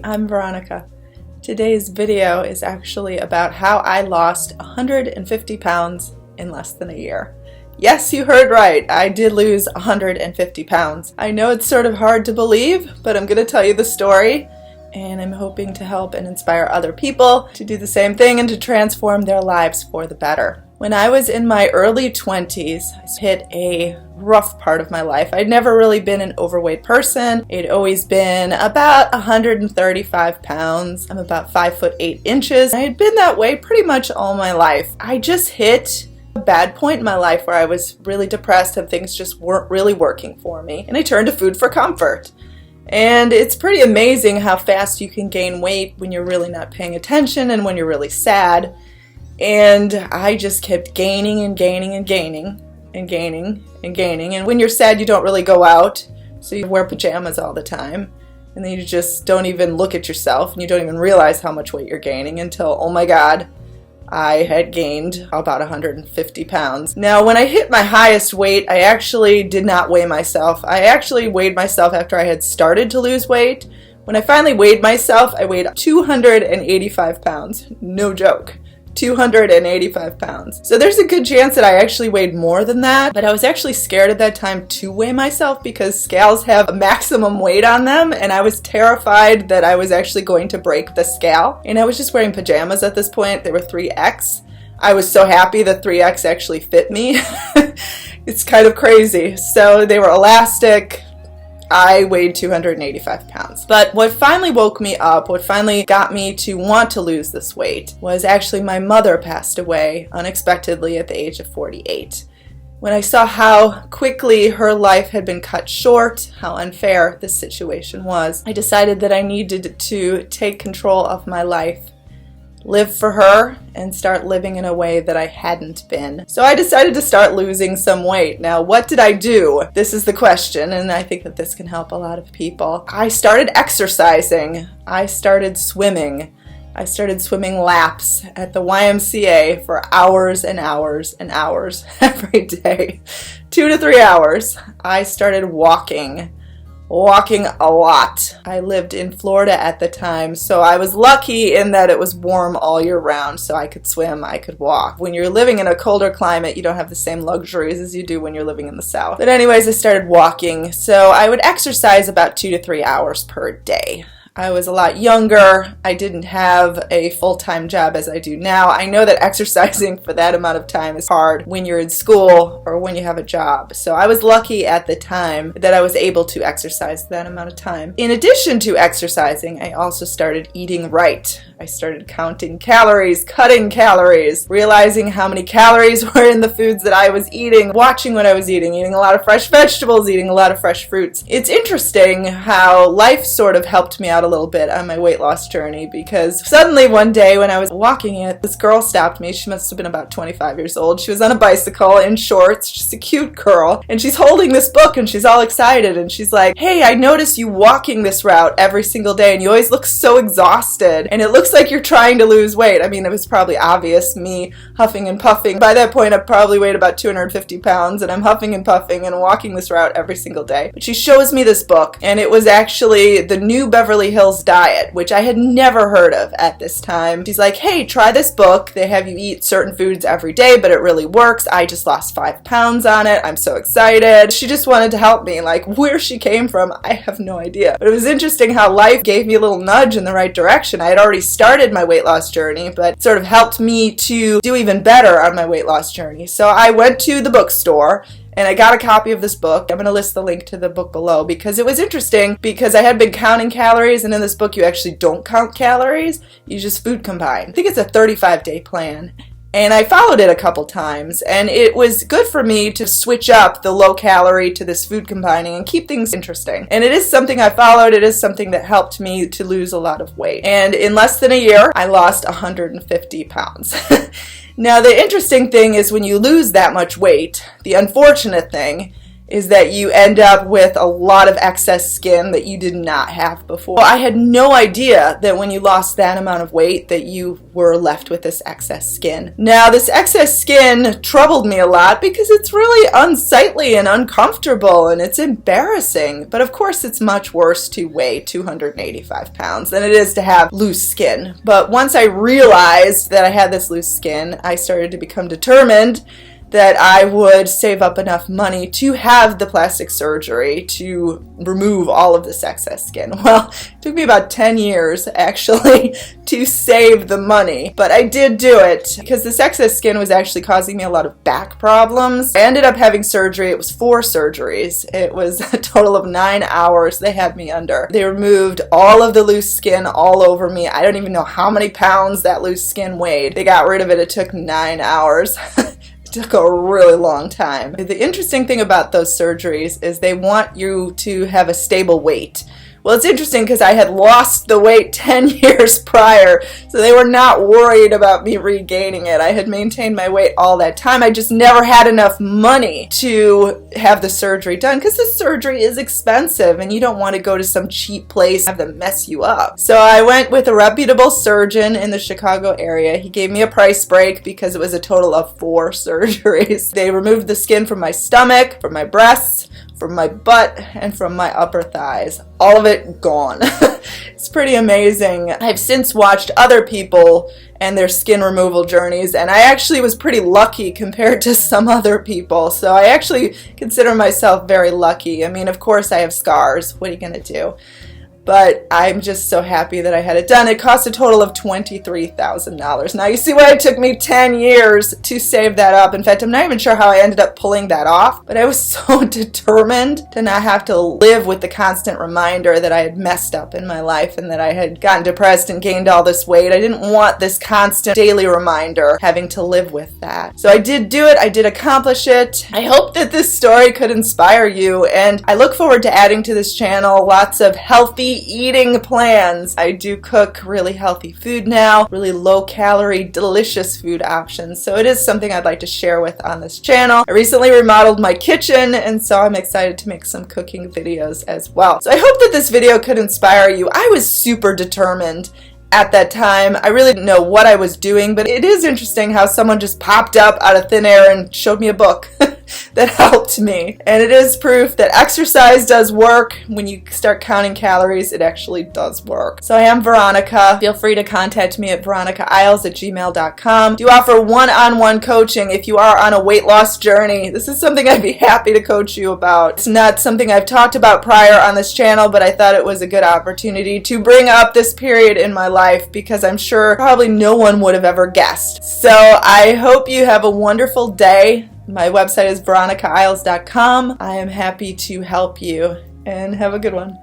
I'm Veronica. Today's video is actually about how I lost 150 pounds in less than a year. Yes, you heard right. I did lose 150 pounds. I know it's sort of hard to believe, but I'm going to tell you the story, and I'm hoping to help and inspire other people to do the same thing and to transform their lives for the better. When I was in my early 20s, I hit a rough part of my life. I'd never really been an overweight person. I'd always been about 135 pounds. I'm about 5'8". I had been that way pretty much all my life. I just hit a bad point in my life where I was really depressed and things just weren't really working for me. And I turned to food for comfort. And it's pretty amazing how fast you can gain weight when you're really not paying attention and when you're really sad. And I just kept gaining and gaining and gaining and gaining and gaining. And when you're sad, you don't really go out, so you wear pajamas all the time. And then you just don't even look at yourself, and you don't even realize how much weight you're gaining until, oh my God, I had gained about 150 pounds. Now, when I hit my highest weight, I actually did not weigh myself. I actually weighed myself after I had started to lose weight. When I finally weighed myself, I weighed 285 pounds. No joke. 285 pounds. So there's a good chance that I actually weighed more than that, but I was actually scared at that time to weigh myself because scales have a maximum weight on them, and I was terrified that I was actually going to break the scale. And I was just wearing pajamas at this point. They were 3X. I was so happy that 3X actually fit me. It's kind of crazy. So they were elastic. I weighed 285 pounds. But what finally woke me up, what finally got me to want to lose this weight, was actually my mother passed away unexpectedly at the age of 48. When I saw how quickly her life had been cut short, how unfair this situation was, I decided that I needed to take control of my life, live for her, and start living in a way that I hadn't been. So I decided to start losing some weight. Now, what did I do? This is the question, and I think that this can help a lot of people. I started exercising. I started swimming. I started swimming laps at the YMCA for hours and hours and hours every day. 2 to 3 hours. I started walking a lot. I lived in Florida at the time, so I was lucky in that it was warm all year round, so I could swim, I could walk. When you're living in a colder climate, you don't have the same luxuries as you do when you're living in the South. But anyways, I started walking, so I would exercise about 2 to 3 hours per day. I was a lot younger. I didn't have a full-time job as I do now. I know that exercising for that amount of time is hard when you're in school or when you have a job. So I was lucky at the time that I was able to exercise that amount of time. In addition to exercising, I also started eating right. I started counting calories, cutting calories, realizing how many calories were in the foods that I was eating, watching what I was eating a lot of fresh vegetables, eating a lot of fresh fruits. It's interesting how life sort of helped me out a little bit on my weight loss journey, because suddenly one day when I was walking it, this girl stopped me. She must have been about 25 years old. She was on a bicycle in shorts, just a cute girl, and she's holding this book and she's all excited, and she's like, "Hey, I notice you walking this route every single day and you always look so exhausted, and it looks like you're trying to lose weight." I mean, it was probably obvious, me huffing and puffing. By that point, I probably weighed about 250 pounds, and I'm huffing and puffing and walking this route every single day. But she shows me this book, and it was actually the new Beverly Hills diet, which I had never heard of at this time. She's like, "Hey, try this book. They have you eat certain foods every day, but it really works. I just lost 5 pounds on it. I'm so excited." She just wanted to help me. Like, where she came from, I have no idea. But it was interesting how life gave me a little nudge in the right direction. I had already started my weight loss journey, but it sort of helped me to do even better on my weight loss journey. So I went to the bookstore and I got a copy of this book. I'm going to list the link to the book below because it was interesting, because I had been counting calories, and in this book you actually don't count calories, you just food combine. I think it's a 35-day plan. And I followed it a couple times, and it was good for me to switch up the low calorie to this food combining and keep things interesting. And it is something I followed. It is something that helped me to lose a lot of weight. And in less than a year, I lost 150 pounds. Now, the interesting thing is when you lose that much weight, the unfortunate thing is that you end up with a lot of excess skin that you did not have before. I had no idea that when you lost that amount of weight that you were left with this excess skin. Now, this excess skin troubled me a lot because it's really unsightly and uncomfortable and it's embarrassing. But of course, it's much worse to weigh 285 pounds than it is to have loose skin. But once I realized that I had this loose skin, I started to become determined that I would save up enough money to have the plastic surgery to remove all of this excess skin. Well, it took me about 10 years actually to save the money, but I did do it because this excess skin was actually causing me a lot of back problems. I ended up having surgery. It was 4 surgeries. It was a total of 9 hours they had me under. They removed all of the loose skin all over me. I don't even know how many pounds that loose skin weighed. They got rid of it. It took 9 hours. Took a really long time. The interesting thing about those surgeries is they want you to have a stable weight. Well, it's interesting because I had lost the weight 10 years prior, so they were not worried about me regaining it. I had maintained my weight all that time. I just never had enough money to have the surgery done because the surgery is expensive and you don't want to go to some cheap place and have them mess you up. So I went with a reputable surgeon in the Chicago area. He gave me a price break because it was a total of 4 surgeries. They removed the skin from my stomach, from my breasts, from my butt, and from my upper thighs. All of it gone. It's pretty amazing. I've since watched other people and their skin removal journeys, and I actually was pretty lucky compared to some other people. So I actually consider myself very lucky. I mean, of course I have scars. What are you going to do? But I'm just so happy that I had it done. It cost a total of $23,000. Now you see why it took me 10 years to save that up. In fact, I'm not even sure how I ended up pulling that off, but I was so determined to not have to live with the constant reminder that I had messed up in my life and that I had gotten depressed and gained all this weight. I didn't want this constant daily reminder having to live with that. So I did do it. I did accomplish it. I hope that this story could inspire you, and I look forward to adding to this channel lots of healthy eating plans. I do cook really healthy food now, really low calorie, delicious food options. So it is something I'd like to share with on this channel. I recently remodeled my kitchen, and so I'm excited to make some cooking videos as well. So I hope that this video could inspire you. I was super determined at that time. I really didn't know what I was doing, but it is interesting how someone just popped up out of thin air and showed me a book that helped me. And it is proof that exercise does work. When you start counting calories, it actually does work. So I am Veronica. Feel free to contact me at veronicaisles@gmail.com. Do offer one-on-one coaching if you are on a weight loss journey. This is something I'd be happy to coach you about. It's not something I've talked about prior on this channel, but I thought it was a good opportunity to bring up this period in my life because I'm sure probably no one would have ever guessed. So I hope you have a wonderful day. My website is veronicaisles.com. I am happy to help you, and have a good one.